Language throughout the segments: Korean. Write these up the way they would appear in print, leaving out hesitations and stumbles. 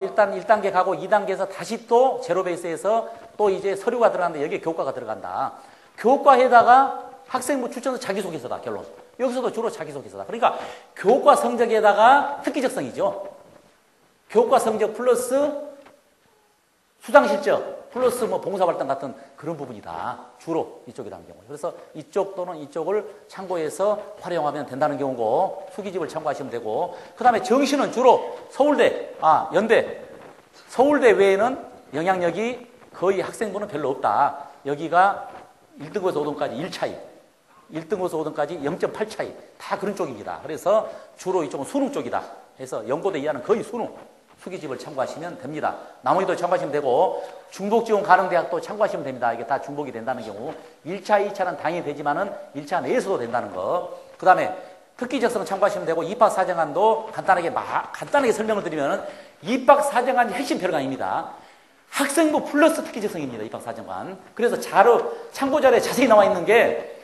일단 1단계 가고 2단계에서 다시 또 제로 베이스에서 또 이제 서류가 들어가는데 여기에 교과가 들어간다. 교과에다가 학생부 추천서 자기소개서다, 결론. 여기서도 주로 자기소개서다. 그러니까 교과 성적에다가 특기적성이죠. 교과 성적 플러스 수당 실적 플러스 뭐 봉사활동 같은 그런 부분이다. 주로 이쪽이라는 경우. 그래서 이쪽 또는 이쪽을 참고해서 활용하면 된다는 경우고 수기집을 참고하시면 되고 그 다음에 정시는 주로 서울대, 연대, 서울대 외에는 영향력이 거의 학생부는 별로 없다. 여기가 1등급에서 5등까지 1차이, 1등급에서 5등까지 0.8 차이 다 그런 쪽입니다. 그래서 주로 이쪽은 수능 쪽이다. 그래서 연고대 이하는 거의 수능. 수기집을 참고하시면 됩니다. 나머지도 참고하시면 되고 중복지원 가능 대학도 참고하시면 됩니다. 이게 다 중복이 된다는 경우 1차, 2차는 당연히 되지만은 1차 내에서도 된다는 거. 그 다음에 특기적성 참고하시면 되고 입학사정관도 간단하게 설명을 드리면 입학사정관이 핵심 별강입니다. 학생부 플러스 특기적성입니다. 입학사정관. 그래서 참고 자료에 자세히 나와 있는 게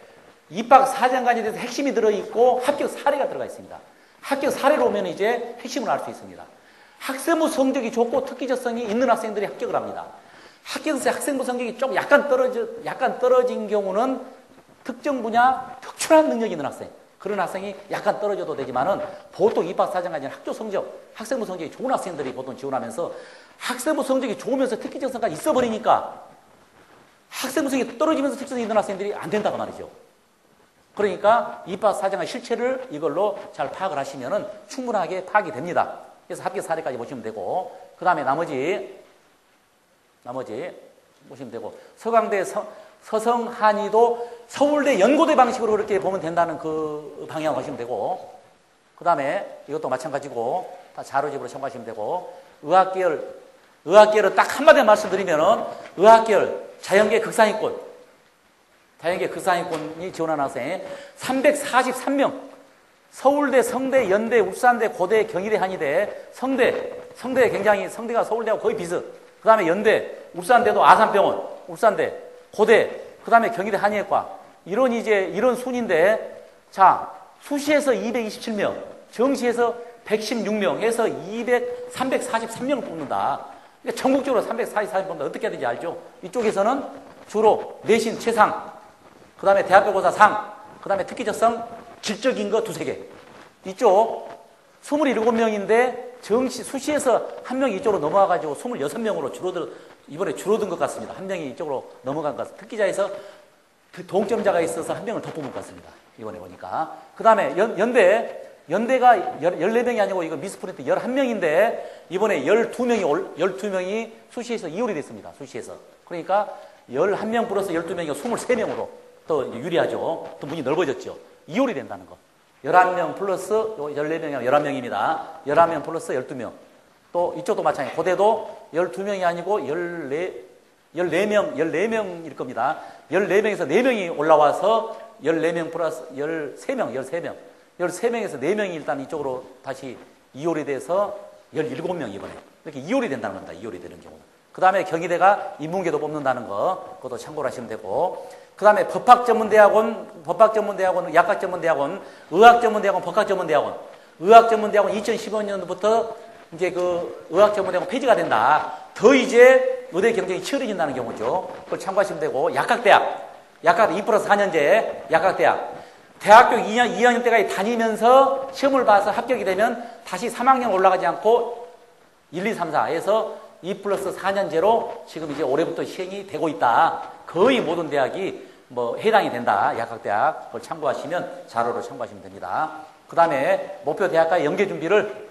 입학사정관에 대해서 핵심이 들어있고 합격 사례가 들어가 있습니다. 합격 사례로 오면 이제 핵심을 알 수 있습니다. 학생부 성적이 좋고 특기적성이 있는 학생들이 합격을 합니다. 학생부 성적이 좀 약간 떨어진 경우는 특정 분야 특출한 능력이 있는 학생, 그런 학생이 약간 떨어져도 되지만은 보통 입학사정관이 학생부 성적이 좋은 학생들이 보통 지원하면서 학생부 성적이 좋으면서 특기적성까지 있어버리니까 학생부 성적이 떨어지면서 특기적성이 있는 학생들이 안 된다고 말이죠. 그러니까 입학사정관 실체를 이걸로 잘 파악을 하시면은 충분하게 파악이 됩니다. 그래서 합격 사례까지 보시면 되고, 그 다음에 나머지 보시면 되고, 서강대, 서성한이도 서울대 연고대 방식으로 그렇게 보면 된다는 그 방향으로 하시면 되고, 그 다음에 이것도 마찬가지고, 다 자료집으로 참고하시면 되고, 의학계열을 딱 한마디로 말씀드리면은, 의학계열, 자연계 극상위권이 지원하는 학생, 343명, 서울대, 성대, 연대, 울산대, 고대, 경희대, 한의대, 성대가 서울대하고 거의 비슷. 그 다음에 연대, 울산대도 아산병원, 울산대, 고대, 그 다음에 경희대 한의학과. 이런 순인데, 자, 수시에서 227명, 정시에서 116명 해서 343명을 뽑는다. 그러니까 전국적으로 343명 뽑는다. 어떻게 해야 되는지 알죠? 이쪽에서는 주로 내신 최상, 그 다음에 대학교고사 상, 그 다음에 특기적성, 질적인 거 2-3개. 이쪽 27명인데 수시에서 한 명이 이쪽으로 넘어와가지고 26명으로 이번에 줄어든 것 같습니다. 한 명이 이쪽으로 넘어간 것 같습니다. 특기자에서 동점자가 있어서 한 명을 더 뽑은 것 같습니다. 이번에 보니까. 그 다음에 연대가 14명이 아니고 이거 미스프린트 11명인데 이번에 12명이 수시에서 이홀이 됐습니다. 수시에서. 그러니까 11명 플러스 12명이가 23명으로 또 유리하죠. 또 문이 넓어졌죠. 이홀이 된다는 거. 11명 플러스 14명이 아니라 11명입니다. 11명 플러스 12명. 또 이쪽도 마찬가지. 고대도 12명이 아니고 14명일 겁니다. 14명에서 4명이 올라와서 14명 플러스 13명. 13명에서 4명이 일단 이쪽으로 다시 이홀이 돼서 17명 이번에. 이렇게 이홀이 된다는 겁니다. 이홀이 되는 경우는. 그 다음에 경희대가 인문계도 뽑는다는 거. 그것도 참고를 하시면 되고. 그 다음에 법학전문대학원, 약학전문대학원, 의학전문대학원, 법학전문대학원. 의학전문대학원 2015년부터 이제 그 의학전문대학원 폐지가 된다. 더 이제 의대 경쟁이 치열해진다는 경우죠. 그걸 참고하시면 되고, 약학대학 2+4년제 약학대학. 대학교 2학년 때까지 다니면서 시험을 봐서 합격이 되면 다시 3학년 올라가지 않고 1, 2, 3, 4에서 2+4년제로 지금 이제 올해부터 시행이 되고 있다. 거의 모든 대학이 해당이 된다. 약학대학. 그걸 참고하시면, 자료로 참고하시면 됩니다. 그 다음에 목표 대학과의 연계 준비를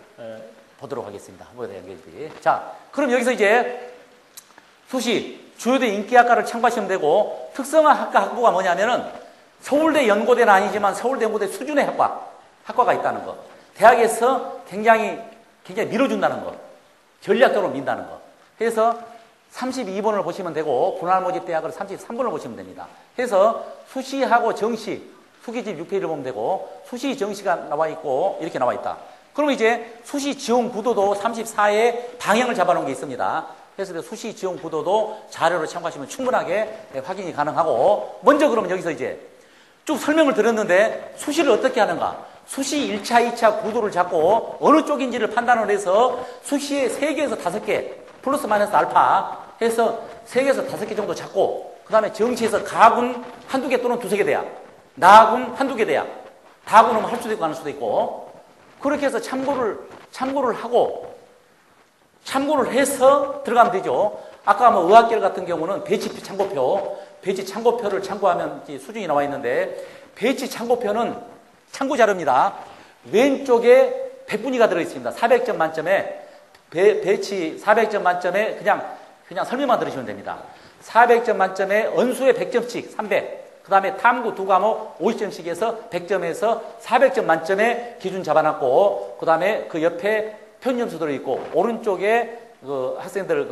보도록 하겠습니다. 목표 대학 연계 준비. 자, 그럼 여기서 이제 수시, 주요대 인기학과를 참고하시면 되고, 특성화 학부가 뭐냐면은 서울대 연고대는 아니지만 서울대 연고대 수준의 학과가 있다는 거. 대학에서 굉장히 밀어준다는 거. 전략적으로 민다는 거. 그래서 32번을 보시면 되고 분할모집대학을 33번을 보시면 됩니다. 그래서 수시하고 정시, 수기집 6페이지를 보면 되고 수시 정시가 나와 있고 이렇게 나와 있다. 그러면 이제 수시 지원 구도도 34에 방향을 잡아놓은 게 있습니다. 그래서 수시 지원 구도도 자료를 참고하시면 충분하게 확인이 가능하고 먼저 그러면 여기서 이제 쭉 설명을 드렸는데 수시를 어떻게 하는가? 수시 1차, 2차 구도를 잡고 어느 쪽인지를 판단을 해서 수시에 3개에서 5개 플러스 마이너스 알파 해서 3개에서 5개 정도 잡고 그 다음에 정시에서 가군 한두 개 또는 두세 개 돼야 나군 한두 개 돼야 다군은 할 수도 있고 안 할 수도 있고 그렇게 해서 참고를 하고 참고를 해서 들어가면 되죠. 아까 뭐 의학결 같은 경우는 배치 참고표를 참고하면 수준이 나와 있는데 배치 참고표는 참고 자료입니다. 왼쪽에 백분위가 들어있습니다. 400점 만점에 배치 400점 만점에 그냥 설명만 들으시면 됩니다. 400점 만점에 언수에 100점씩 300. 그 다음에 탐구 두 과목 50점씩 해서 100점에서 400점 만점에 기준 잡아놨고 그 다음에 그 옆에 편점수 들어있고 오른쪽에 그 학생들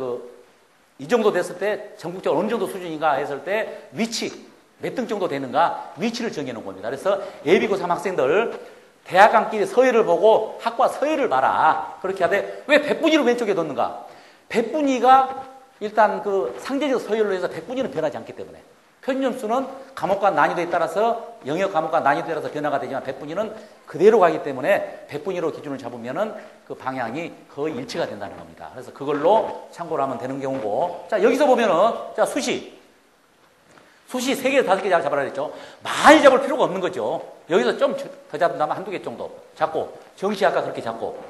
이 정도 됐을 때 전국적으로 어느 정도 수준인가 했을 때 위치 몇 등 정도 되는가 위치를 정해놓은 겁니다. 그래서 예비고 3 학생들 대학간끼리 서열을 보고 학과 서열을 봐라. 그렇게 하되 왜 백분위를 왼쪽에 뒀는가? 백분위가 일단 그 상대적 서열로 해서 백분위는 변하지 않기 때문에 편점수는 과목과 난이도에 따라서 영역 과목과 난이도에 따라서 변화가 되지만 백분위는 그대로 가기 때문에 백분위로 기준을 잡으면은 그 방향이 거의 일치가 된다는 겁니다. 그래서 그걸로 참고를 하면 되는 경우고 자 여기서 보면은 자 수시 3개, 5개 잡아라 그랬죠. 많이 잡을 필요가 없는 거죠. 여기서 좀 더 잡는다면 한두 개 정도 잡고 정시 아까 그렇게 잡고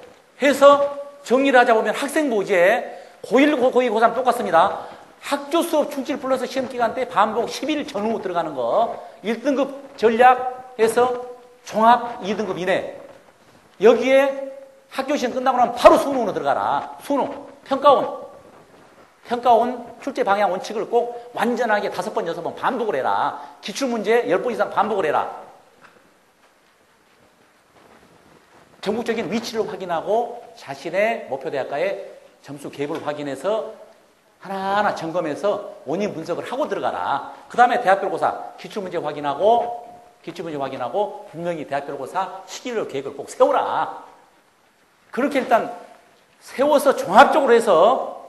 해서 정리를 하자 보면 학생부제 고1, 고2, 고3 똑같습니다. 학교 수업 충실 플러스 시험 기간 때 반복 10일 전후 들어가는 거 1등급 전략해서 종합 2등급 이내 여기에 학교 시험 끝나고 나면 바로 수능으로 들어가라. 수능, 평가원 출제 방향 원칙을 꼭 완전하게 5번, 6번 반복을 해라. 기출문제 10번 이상 반복을 해라. 전국적인 위치를 확인하고 자신의 목표 대학가의 점수 갭을 확인해서 하나하나 점검해서 원인 분석을 하고 들어가라. 그 다음에 대학별고사 기출문제 확인하고 분명히 대학별고사 시기를 계획을 꼭 세워라. 그렇게 일단 세워서 종합적으로 해서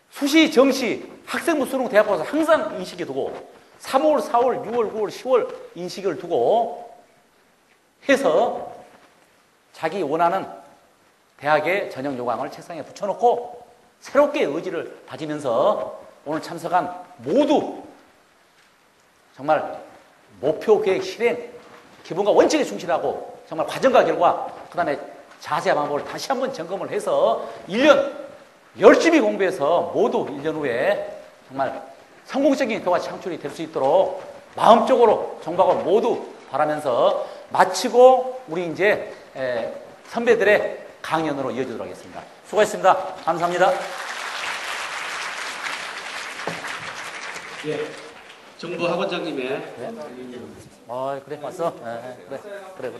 수시, 정시, 학생부 수능 대학고사 항상 인식에 두고 3월, 4월, 6월, 9월, 10월 인식을 두고 해서 자기 원하는 대학의 전형 요강을 책상에 붙여놓고 새롭게 의지를 다지면서 오늘 참석한 모두 정말 목표 계획 실행, 기본과 원칙에 충실하고 정말 과정과 결과, 그 다음에 자세한 방법을 다시 한번 점검을 해서 1년 열심히 공부해서 모두 1년 후에 정말 성공적인 교과 창출이 될 수 있도록 마음적으로 정박을 모두 바라면서 마치고 우리 이제 선배들의 강연으로 이어지도록 하겠습니다. 수고하셨습니다. 감사합니다. 예, 정부 학원장님의 그래 왔어? 그래.